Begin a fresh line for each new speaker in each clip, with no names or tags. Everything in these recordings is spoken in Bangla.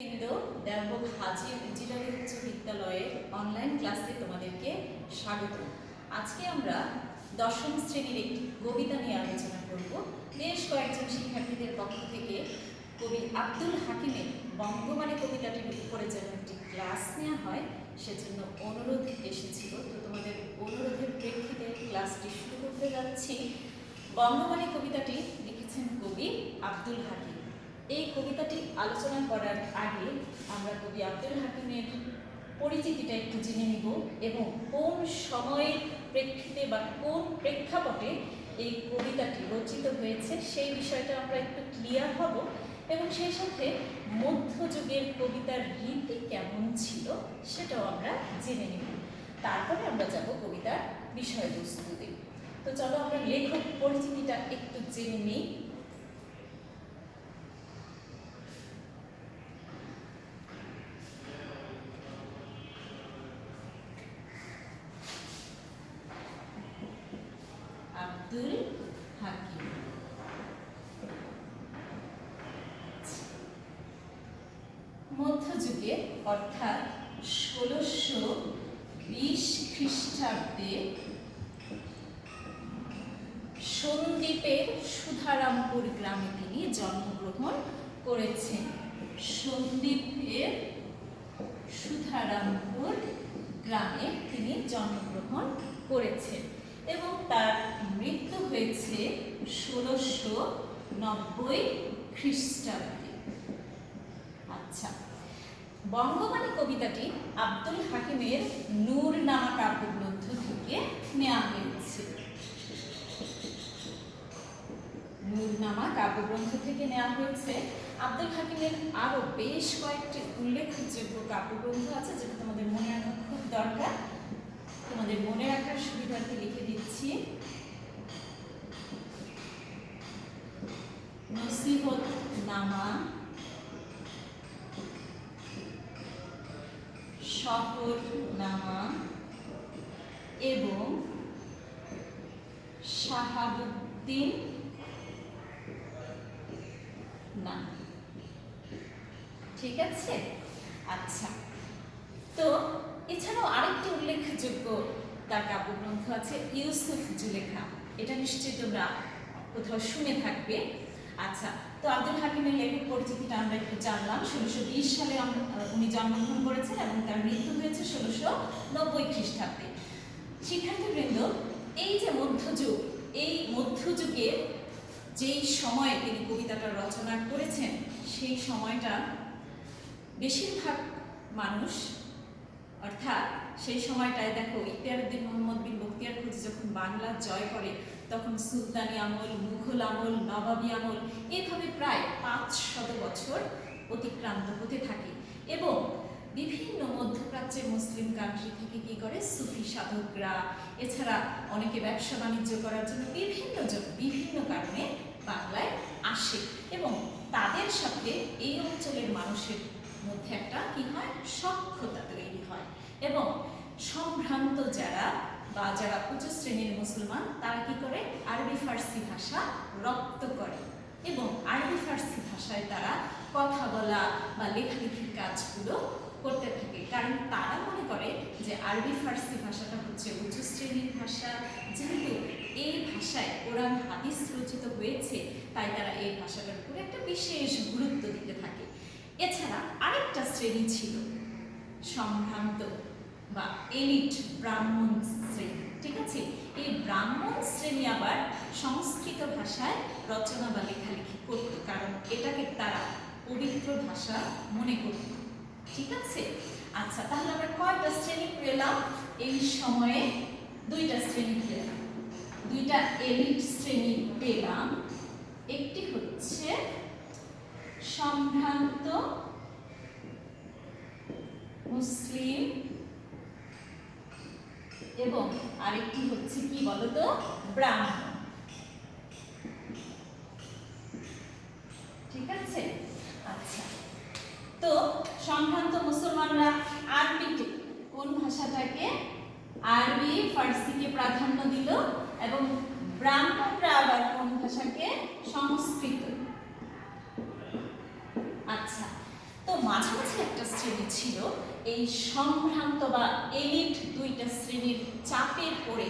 দেওবন্দ হাজী ইঞ্জিনিয়ারিং উচ্চ বিদ্যালয়ের অনলাইন ক্লাসে তোমাদেরকে স্বাগত। আজকে আমরা দশম শ্রেণীর একটি কবিতা নিয়ে আলোচনা করব। বেশ কয়েকজন শিক্ষার্থীদের পক্ষ থেকে কবি আব্দুল হাকিমের বঙ্গবাণী কবিতাটির উপরে যেন একটি ক্লাস নেওয়া হয় সেজন্য অনুরোধ এসেছিল। তো তোমাদের অনুরোধের প্রেক্ষিতে ক্লাসটি শুরু করতে যাচ্ছি। বঙ্গবাণী কবিতাটি লিখেছেন কবি আব্দুল হাকিম। এই কবিতাটি আলোচনা করার আগে আমরা কবি আব্দুল হাকিমের পরিচিতিটা একটু জেনে নিব এবং কোন সময়ের প্রেক্ষিতে বা কোন প্রেক্ষাপটে এই কবিতাটি রচিত হয়েছে সেই বিষয়টা আমরা একটু ক্লিয়ার হব এবং সেই সাথে মধ্যযুগের কবিতার রীতি কেমন ছিল সেটাও আমরা জেনে নিব। তারপরে আমরা যাব কবিতার বিষয়বস্তুতে। তো চলো আমরা লেখক পরিচিতিটা একটু জেনে নিই। আব্দুল হাকিম মধ্যযুগে অর্থাৎ 1620 খ্রিস্টাব্দে সন্দ্বীপের সুধারামপুর গ্রামে তিনি জন্মগ্রহণ করেছেন। সন্দ্বীপের সুধারামপুর গ্রামে তিনি জন্মগ্রহণ করেছেন এবং তার মৃত্যু হয়েছে 1690 খ্রিস্টাব্দে। আচ্ছা, বঙ্গবাণী কবিতাটি আব্দুল হাকিমের নূর নামা কাব্যগ্রন্থ থেকে নেওয়া হয়েছে। নূর নামা কাব্যগ্রন্থ থেকে নেওয়া হয়েছে। আব্দুল হাকিমের আরো বেশ কয়েকটি উল্লেখযোগ্য কাব্যগ্রন্থ আছে যেটা তোমাদের মনে রাখা খুব দরকার। তোমাদের মনে রাখার সুবিধার্থে লিখে দিচ্ছি। নসিহত নামা, শহর নামা এবং শাহাবুদ্দিন নামা। ঠিক আছে? আচ্ছা, তো এছাড়াও আরেকটি উল্লেখযোগ্য তার কাব্যগ্রন্থ আছে ইউসুফ জুলেখা। এটা নিশ্চয়ই তোমরা কোথাও শুনে থাকবে। আচ্ছা, তো আব্দুল হাকিমের লেখক পরিচিতিটা আমরা একটু জানলাম। 1620 সালে উনি জন্মগ্রহণ করেছেন এবং তার মৃত্যু হয়েছে 1690 খ্রিস্টাব্দে। শিক্ষার্থীবৃন্দ, এই যে মধ্যযুগ, এই মধ্যযুগের যেই সময়ে তিনি কবিতাটা রচনা করেছেন সেই সময়টা বেশিরভাগ মানুষ, অর্থাৎ সেই সময়টায় দেখো ইখতিয়ারউদ্দিন মোহাম্মদ বিন বখতিয়ার খলজি যখন বাংলা জয় করে তখন সুলতানি আমল, মুঘল আমল, নবাবী আমল এভাবে প্রায় 500 বছর অতিক্রান্ত হতে থাকে এবং বিভিন্ন মধ্যপ্রাচ্যের মুসলিম কান্ট্রি থেকে কি করে সুফি সাধকরা, এছাড়া অনেকে ব্যবসা বাণিজ্য করার জন্য বিভিন্ন কারণে বাংলায় আসে এবং তাদের সাথে এই অঞ্চলের মানুষের মধ্যে একটা কি হয়, সখ্যতা তৈরি হয় এবং সম্ভ্রান্ত যারা উচ্চ শ্রেণীর মুসলমান তারা কি করে আরবি ফার্সি ভাষা রপ্ত করে এবং আরবি ফার্সি ভাষায় তারা কথা বলা বা লেখালেখির কাজগুলো করতে থাকে। কারণ তারা মনে করে যে আরবি ফার্সি ভাষাটা হচ্ছে উচ্চ শ্রেণীর ভাষা, যেহেতু এই ভাষায় কোরআন হাদিস রচিত হয়েছে তাই তারা এই ভাষাটার উপরে একটা বিশেষ গুরুত্ব দিতে থাকে। এছাড়া আরেকটা শ্রেণী ছিল সম্ভ্রান্ত বা এলিট ব্রাহ্মণ শ্রেণী। ঠিক আছে, এই ব্রাহ্মণ শ্রেণী আবার সংস্কৃত ভাষায় রচনা বা লেখালেখি করত, কারণ এটাকে তারা পবিত্র ভাষা মনে করত। ঠিক আছে? আচ্ছা, তাহলে আমরা কয়টা শ্রেণী পেলাম? এই সময়ে দুইটা শ্রেণী পেলাম, দুইটা এলিট শ্রেণী পেলাম। একটি হচ্ছে সম্ভ্রান্ত মুসলিম এবং আরেকটি হচ্ছে কি বলতো, ব্রাহ্মণ। ঠিক আছে? আচ্ছা, তো সম্ভ্রান্ত মুসলমানরা আরবিতে কোন ভাষাটাকে, আরবি ফার্সিকে প্রাধান্য দিল এবং ব্রাহ্মণরা আবার কোন ভাষাকে, সংস্কৃত। আচ্ছা, তো মাঝামাঝি একটা শ্রেণী ছিল এই সম্ভ্রান্ত বা এলিট দুইটা শ্রেণীর চাপে পড়ে,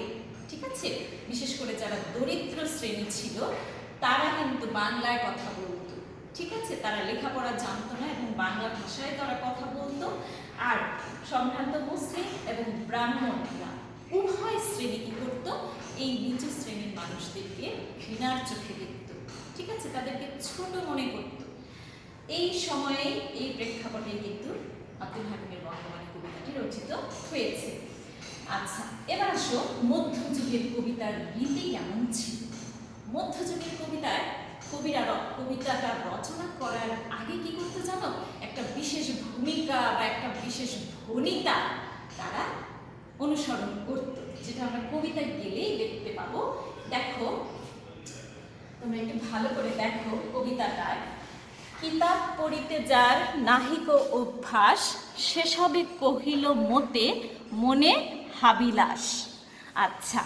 ঠিক আছে, বিশেষ করে যারা দরিদ্র শ্রেণী ছিল তারা কিন্তু বাংলায় কথা বলতো, ঠিক আছে, তারা লেখাপড়া জানতো না এবং বাংলা ভাষায় তারা কথা বলতো। আর সম্ভ্রান্ত মুসলিম এবং ব্রাহ্মণরা উভয় শ্রেণী কি করতো, এই নিচু শ্রেণীর মানুষদেরকে ঘৃণার চোখে দেখতো, ঠিক আছে, তাদেরকে ছোট মনে করতো। এই সময়ে এই প্রেক্ষাপটে কিন্তু আব্দুল হাকিমের বঙ্গবাণী কবিতাটি রচিত হয়েছে। আচ্ছা, এবার আসো মধ্যযুগের কবিতার রীতি কেমন ছিল। মধ্যযুগের কবিতায় কবিরা কবিতাটা রচনা করার আগে কি করতে জানো, একটা বিশেষ ভূমিকা বা একটা বিশেষ ভণিতা তারা অনুসরণ করত, যেটা আমরা কবিতায় গেলেই দেখতে পাবো। দেখো, তোমরা একটু ভালো করে দেখো কবিতাটায়, কিতাব পড়িতে যার নাহিক অভ্যাস, সেসবে কহিল মতে মনে হাবিলাস। আচ্ছা,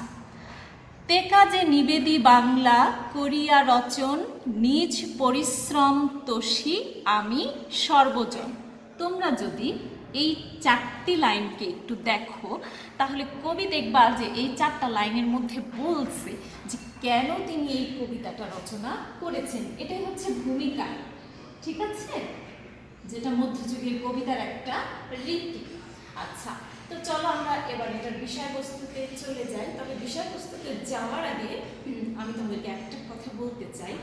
তে কাজে নিবেদি বাংলা করিয়া রচন, নিজ পরিশ্রম তোষি আমি সর্বজন। তোমরা যদি এই চারটি লাইনকে একটু দেখো তাহলে কবি দেখবা যে এই চারটা লাইনের মধ্যে বলছে যে কেন তিনি এই কবিতাটা রচনা করেছেন। এটাই হচ্ছে ভূমিকা, ঠিক আছে, যেটা মধ্যযুগের কবিতার একটা রীতি। আচ্ছা, তো চলো আমরা এবার এটার বিষয়বস্তুতে চলে যাই। তবে বিষয়বস্তুতে যাওয়ার আগে আমি তোমাদেরকে একটা কথা বলতে চাই,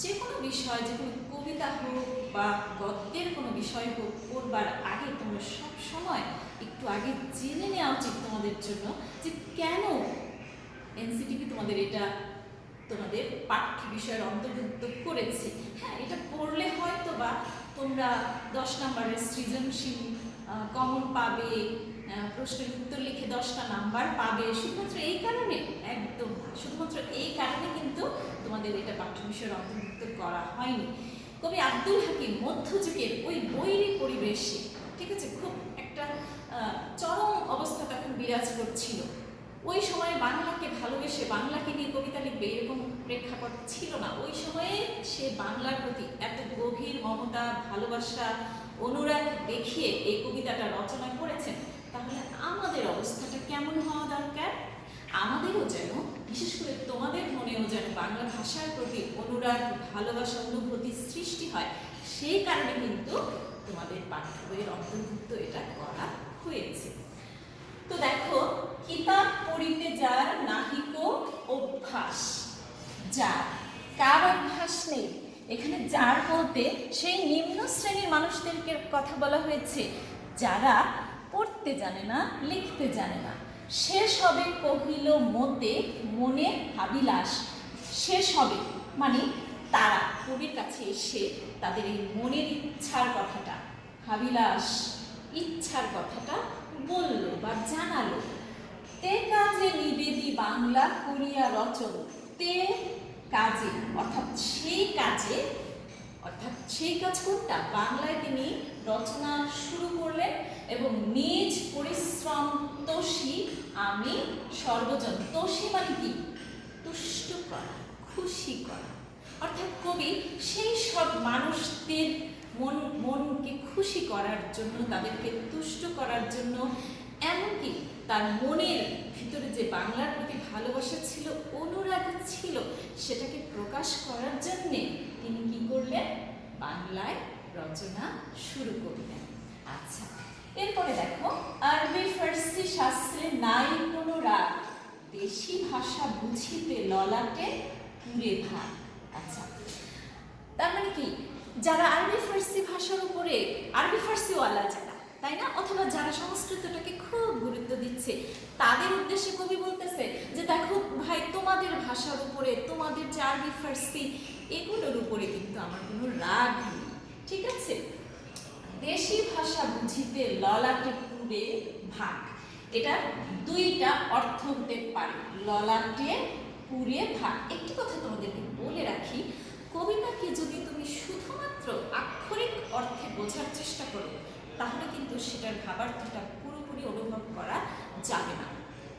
যে কোনো বিষয়, যে কোনো কবিতা হোক বা গদ্যের কোনো বিষয় হোক, পড়বার আগে তোমরা সব সময় একটু আগে জেনে নেওয়া উচিত তোমাদের জন্য যে কেন এনসিটিভি তোমাদের এটা তোমাদের পাঠ্য বিষয়ের অন্তর্ভুক্ত করেছে। হ্যাঁ, এটা পড়লে হয়তো বা তোমরা 10 নম্বরের সৃজনশীল কমন পাবে, প্রশ্নের উত্তর লিখে 10টা নাম্বার পাবে, শুধুমাত্র এই কারণে? একদম না, শুধুমাত্র এই কারণে কিন্তু তোমাদের এটা পাঠ্য বিষয়ের অন্তর্ভুক্ত করা হয়নি। কবি আব্দুল হাকিম মধ্যযুগের ওই বৈরী পরিবেশে, ঠিক আছে, খুব একটা চরম অবস্থা তখন বিরাজ করছিল। ওই সময়ে বাংলাকে ভালোবেসে বাংলাকে নিয়ে কবিতা লিখবে এরকম প্রেক্ষাপট ছিল না। ওই সময়ে সে বাংলার প্রতি এত গভীর মমতা, ভালোবাসা, অনুরাগ দেখিয়ে এই কবিতাটা রচনা করেছেন। তাহলে আমাদের অবস্থাটা কেমন হওয়া দরকার? আমাদেরও যেন, বিশেষ করে তোমাদের মনেও যেন বাংলা ভাষার প্রতি অনুরাগ, ভালোবাসা, অনুভূতি সৃষ্টি হয়। সেই কারণে কিন্তু তোমাদের পাঠ্য বইয়ের অন্তর্ভুক্ত এটা করা হয়েছে। তো দেখো, কিতাব পড়িতে যার নাহিক অভ্যাস। যার, কার অভ্যাস নেই? এখানে যার বলতে সেই নিম্ন শ্রেণীর মানুষদেরকে কথা বলা হয়েছে যারা পড়তে জানে না, লিখতে জানে না। শেষ হবে কহিল মতে মনে হাবিলাস। শেষ হবে মানে তারা কবির কাছে এসে তাদের এই মনের ইচ্ছার কথাটা, হাবিলাস ইচ্ছার কথাটা বললো বা জানালো। তে কাজে নিবেদি বাংলা করিয়া রচন। তে কাজে অর্থাৎ সেই কাজে, অর্থাৎ সেই কাজ কোনটা? বাংলায় তিনি রচনা শুরু করলেন এবং নিজ পরিশ্রম তোষি আমি সর্বজন। তোষি মানে কি? তুষ্ট করা, খুশি করা। অর্থাৎ কবি সেই সব মানুষদের মনকে খুশি করার জন্য, তাদেরকে তুষ্ট করার জন্য, এমনকি তার মনের ভিতরে যে বাংলার প্রতি ভালোবাসা ছিল, অনুরাগ ছিল, সেটাকে প্রকাশ করার জন্যে তিনি কি করলেন? বাংলায় রচনা শুরু করলেন। আচ্ছা, এরপরে দেখো, আরবি ফার্সি শাস্ত্রে নাই কোনো রাগ, দেশি ভাষা বুঝিতে ললাটে পুরে ভাগ। আচ্ছা, তার মানে কি? যারা আরবি ফার্সি ভাষার উপরে, আরবি ফার্সিওয়ালা যারা, তাই না, অথবা যারা সংস্কৃতটাকে খুব গুরুত্ব দিচ্ছে, তাদের উদ্দেশ্যে কবি বলতেছে যে দেখো ভাই, তোমাদের ভাষার উপরে, তোমাদের যে আরবি ফার্সি, এগুলোর উপরে কিন্তু আমার কোনো রাগ নেই, ঠিক আছে। দেশি ভাষা বুঝিতে ললাটে পুরে ভাগ, এটা দুইটা অর্থ হতে পারে, ললাটে পুরে ভাগ। একটি কথা তোমাদেরকে বলে রাখি, কবিতাকে যদি তুমি শুধুমাত্র আক্ষরিক অর্থে বোঝার চেষ্টা করো তাহলে কিন্তু সেটার ভাবার্থটা পুরোপুরি অনুভব করা যাবে না।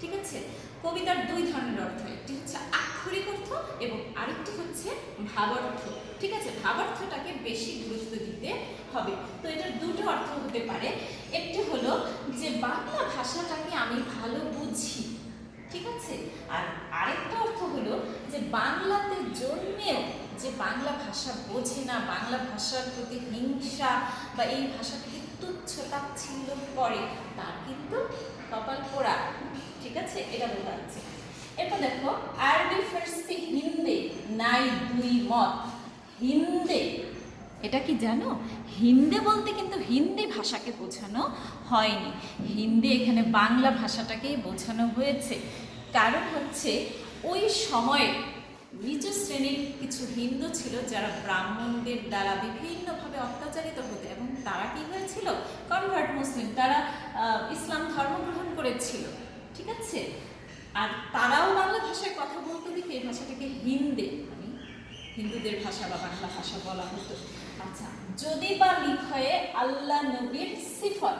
ঠিক আছে? কবিতার দুই ধরনের অর্থ, একটি হচ্ছে আক্ষরিক অর্থ এবং আরেকটি হচ্ছে ভাবার্থ। ঠিক আছে, ভাবার্থটাকে বেশি গুরুত্ব দিতে হবে। তো এটার দুটো অর্থ হতে পারে। একটি হলো যে বাংলা ভাষাটাকে আমি ভালো বুঝি, ঠিক আছে, আর আরেকটা অর্থ হলো যে বাংলাতে জন্মেও যে বাংলা ভাষা বোঝে না, বাংলা ভাষার প্রতি হিংসা বা এই ভাষাটাকে তুচ্ছ তাচ্ছিল্য করে, তার কিন্তু কপাল পোড়া। ঠিক আছে, এটা বোঝা যাচ্ছে। এরপর দেখো, আরবি ফার্সি হিন্দি নাই দুই মত। হিন্দে, এটা কি জানো? হিন্দে বলতে কিন্তু হিন্দি ভাষাকে বোঝানো হয়নি, হিন্দি এখানে বাংলা ভাষাটাকেই বোঝানো হয়েছে। কারণ হচ্ছে ওই সময়ে নিচু শ্রেণীর কিছু হিন্দু ছিল যারা ব্রাহ্মণদের দ্বারা বিভিন্নভাবে অত্যাচারিত হতো এবং তারা কি হয়েছিল? কনভার্ট মুসলিম, তারা ইসলাম ধর্ম গ্রহণ করেছিল। ঠিক আছে, আর তারাও বাংলা ভাষায় কথা বলতে দেখে এই ভাষাটাকে হিন্দে, মানে হিন্দুদের ভাষা বা বাংলা ভাষা বলা হতো। আচ্ছা, যদি বা লিখয়ে আল্লাহ নবীর সিফত,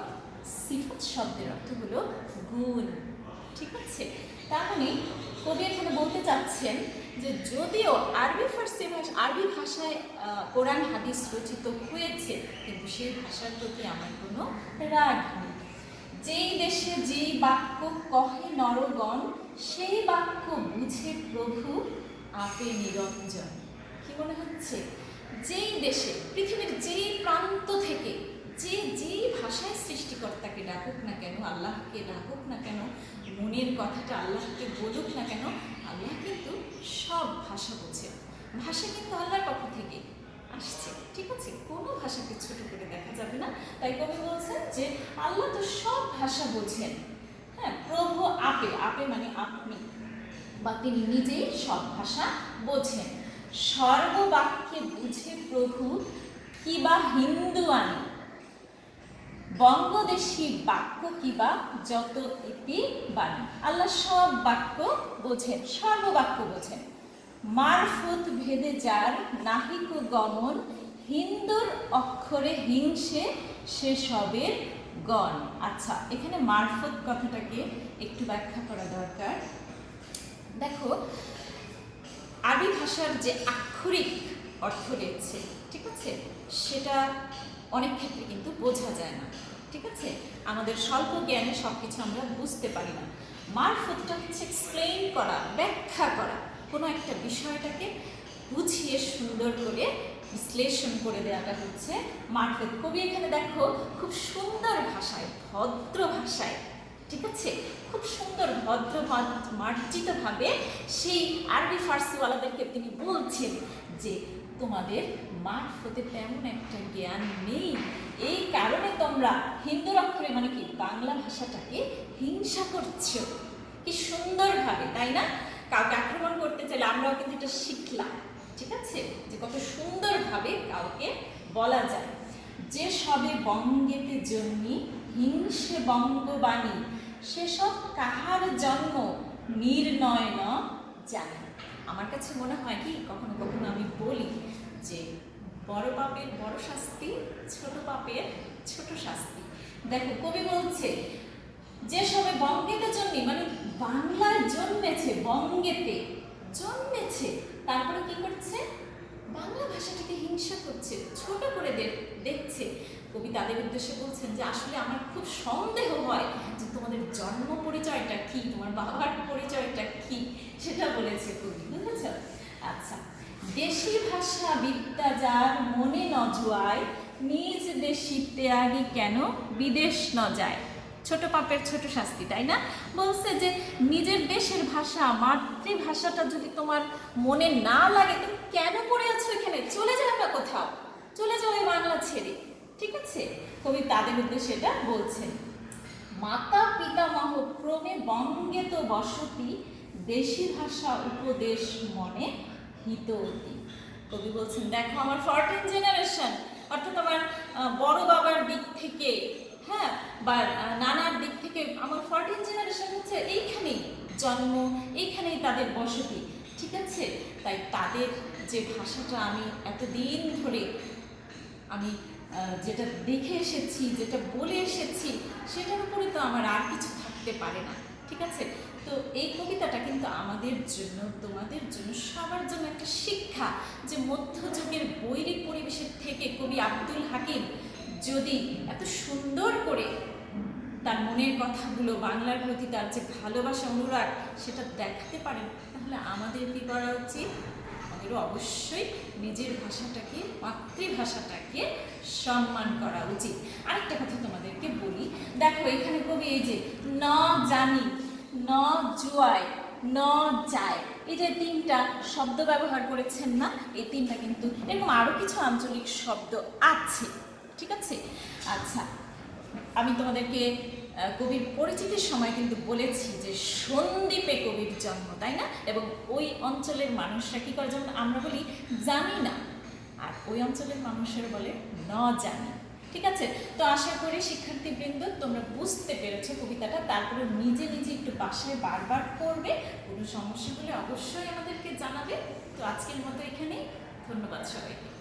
সিফত শব্দের অর্থ হলো গুণ। ঠিক আছে, তার মানে কবি এখানে বলতে চাচ্ছেন যে যদিও আরবি ভাষায় কোরআন হাদিস রচিত হয়েছে, কিন্তু সেই ভাষার প্রতি আমার কোনো রাগ নেই। যেই দেশে যেই বাক্য কহে নরগণ, সেই বাক্য বুঝে প্রভু আপে নিরঞ্জন। কি মনে হচ্ছে? যেই দেশে, পৃথিবীর যেই প্রান্ত থেকে যেই ভাষায় সৃষ্টিকর্তাকে ডাকুক না কেন, আল্লাহকে ডাকুক না কেন, মনের কথাটা আল্লাহকে বলুক না কেন, আল্লাহ কিন্তু সব ভাষা বোঝে। ভাষা কিন্তু আল্লাহর পক্ষ থেকে আসছে। ঠিক আছে, কোনো ভাষাকে ছোট করে দেখা যাবে না। তাই কবি বলছেন যে আল্লাহ তো সব ভাষা বোঝেন। হ্যাঁ, প্রভু আপে, আপে মানে আপনি, বা তিনি নিজেই সব ভাষা বোঝেন। সর্ববাক্যে বুঝে প্রভু কিবা হিন্দু আনি, বঙ্গদেশী বাক্য কিবা যত ইতি বাণী। আল্লাহ সব বাক্য বোঝেন, সর্ববাক্য বোঝেন। মারফত ভেদে যার নাহিক গমন, হিন্দুর অক্ষরে হিংসে সে সবের গণ। আচ্ছা, এখানে মারফত কথাটাকে একটু ব্যাখ্যা করা দরকার। দেখো, আরবি ভাষার যে আক্ষরিক অর্থ রয়েছে, ঠিক আছে, সেটা অনেক ক্ষেত্রে কিন্তু বোঝা যায় না। ঠিক আছে, আমাদের স্বল্প জ্ঞানে সব কিছু আমরা বুঝতে পারি না। মারফতটা হচ্ছে এক্সপ্লেইন করা, ব্যাখ্যা করা, কোনো একটা বিষয়টাকে বুঝিয়ে সুন্দর করে বিশ্লেষণ করে দেওয়াটা হচ্ছে মারফত। কবি এখানে দেখো খুব সুন্দর ভাষায়, ভদ্র ভাষায়, ঠিক আছে, খুব সুন্দর ভদ্র মার্জিতভাবে সেই আরবি ফার্সিওয়ালাদেরকে তিনি বলছেন যে তোমাদের মারফতে তেমন একটা জ্ঞান নেই, এই কারণে তোমরা হিন্দু অক্ষরে মানে কি বাংলা ভাষাটাকে হিংসা করছো। কি সুন্দরভাবে, তাই না? কাউকে আক্রমণ করতে চাইলে আমরাও কিন্তু এটা শিখলাম। ঠিক আছে, যে কত সুন্দরভাবে কাউকে বলা যায়। যে সবে বঙ্গেতে জন্মি হিংসে বঙ্গবাণী, সেসব কাহার জন্ম নির্ণয় ন জানি। আমার কাছে মনে হয় কি, কখনো কখনো আমি বলি যে বড় পাপের বড় শাস্তি, ছোট পাপের ছোট শাস্তি। দেখো, কবি বলছে যে সবে বঙ্গেতে জন্মি, মানে বাংলায় জন্মেছে, বঙ্গেতে জন্মেছে, তারপরে কি করছে? বাংলা ভাষাটাকে হিংসা করছে, ছোট করে দেখছে। কবি তাদের উদ্দেশ্যে বলছেন যে আসলে আমার খুব সন্দেহ হয় যে তোমাদের জন্ম পরিচয়টা কি, তোমার বাবার পরিচয়টা কি, সেটা বলেছে কবি, বুঝেছ? আচ্ছা, দেশি ভাষা বিদ্যা যার মনে ন জুয়ায়, নিজ দেশি ত্যাগী কেন বিদেশ ন যায়। ছোট পাপের ছোট শাস্তি, তাই না? বলছে যে নিজের দেশের ভাষা, মাতৃভাষাটা যদি তোমার মনে না লাগে, তুমি কেন পড়ে আছো এখানে? চলে যাও না কোথাও, চলে যাও এই বাংলা ছেড়ে। ঠিক আছে, কবি তাদের উদ্দেশ্যে এটা বলছেন। মাতা পিতামহ ক্রমে বঙ্গে তো বসতি, দেশি ভাষা উপদেশ মনে হিত অতি। কবি বলছেন দেখো, আমার 14 জেনারেশন, অর্থাৎ আমার বড় বাবার দিক থেকে, হ্যাঁ, বা নানার দিক থেকে আমার 14 জেনারেশন হচ্ছে এইখানেই জন্ম, এইখানেই তাদের বসতি। ঠিক আছে, তাই তাদের যে ভাষাটা আমি এতদিন ধরে আমি যেটা দেখে এসেছি, যেটা বলে এসেছি, সেটার উপরে তো আমার আর কিছু থাকতে পারে না। ঠিক আছে? তো এই কবিতাটা কিন্তু আমাদের জন্য, তোমাদের জন্য, সবার জন্য একটা শিক্ষা, যে মধ্যযুগের বৈরী পরিবেশের থেকে কবি আব্দুল হাকিম যদি এত সুন্দর করে তার মনের কথাগুলো, বাংলার প্রতি তার যে ভালোবাসা, অনুরাগ, সেটা দেখাতে পারেন, তাহলে আমাদের কি করা উচিত? আমাদেরও অবশ্যই নিজের ভাষাটাকে, মাতৃভাষাটাকে সম্মান করা উচিত। আরেকটা কথা তোমাদেরকে বলি, দেখো এখানে কবি এই যে ন জানি, ন জুয়ায়, ন যায়, এই যে তিনটা শব্দ ব্যবহার করেছেন না, এই তিনটা কিন্তু এরকম আরো কিছু আঞ্চলিক শব্দ আছে, ঠিক আছে? আচ্ছা, আমি তোমাদেরকে কবির পরিচিতির সময় কিন্তু বলেছি যে সন্দ্বীপে কবির জন্ম, তাই না? এবং ওই অঞ্চলের মানুষরা কি করে, যেমন আমরা বলি জানি না, আর ওই অঞ্চলের মানুষেরা বলে ন জানি, ঠিক আছে? তো আশা করি শিক্ষার্থীবৃন্দ তোমরা বুঝতে পেরেছো কবিতাটা। তারপরে নিজে নিজে একটু বাসায় বারবার পড়বে, কোনো সমস্যা হলে অবশ্যই আমাদেরকে জানাবে। তো আজকের মতো এখানেই, ধন্যবাদ সবাইকে।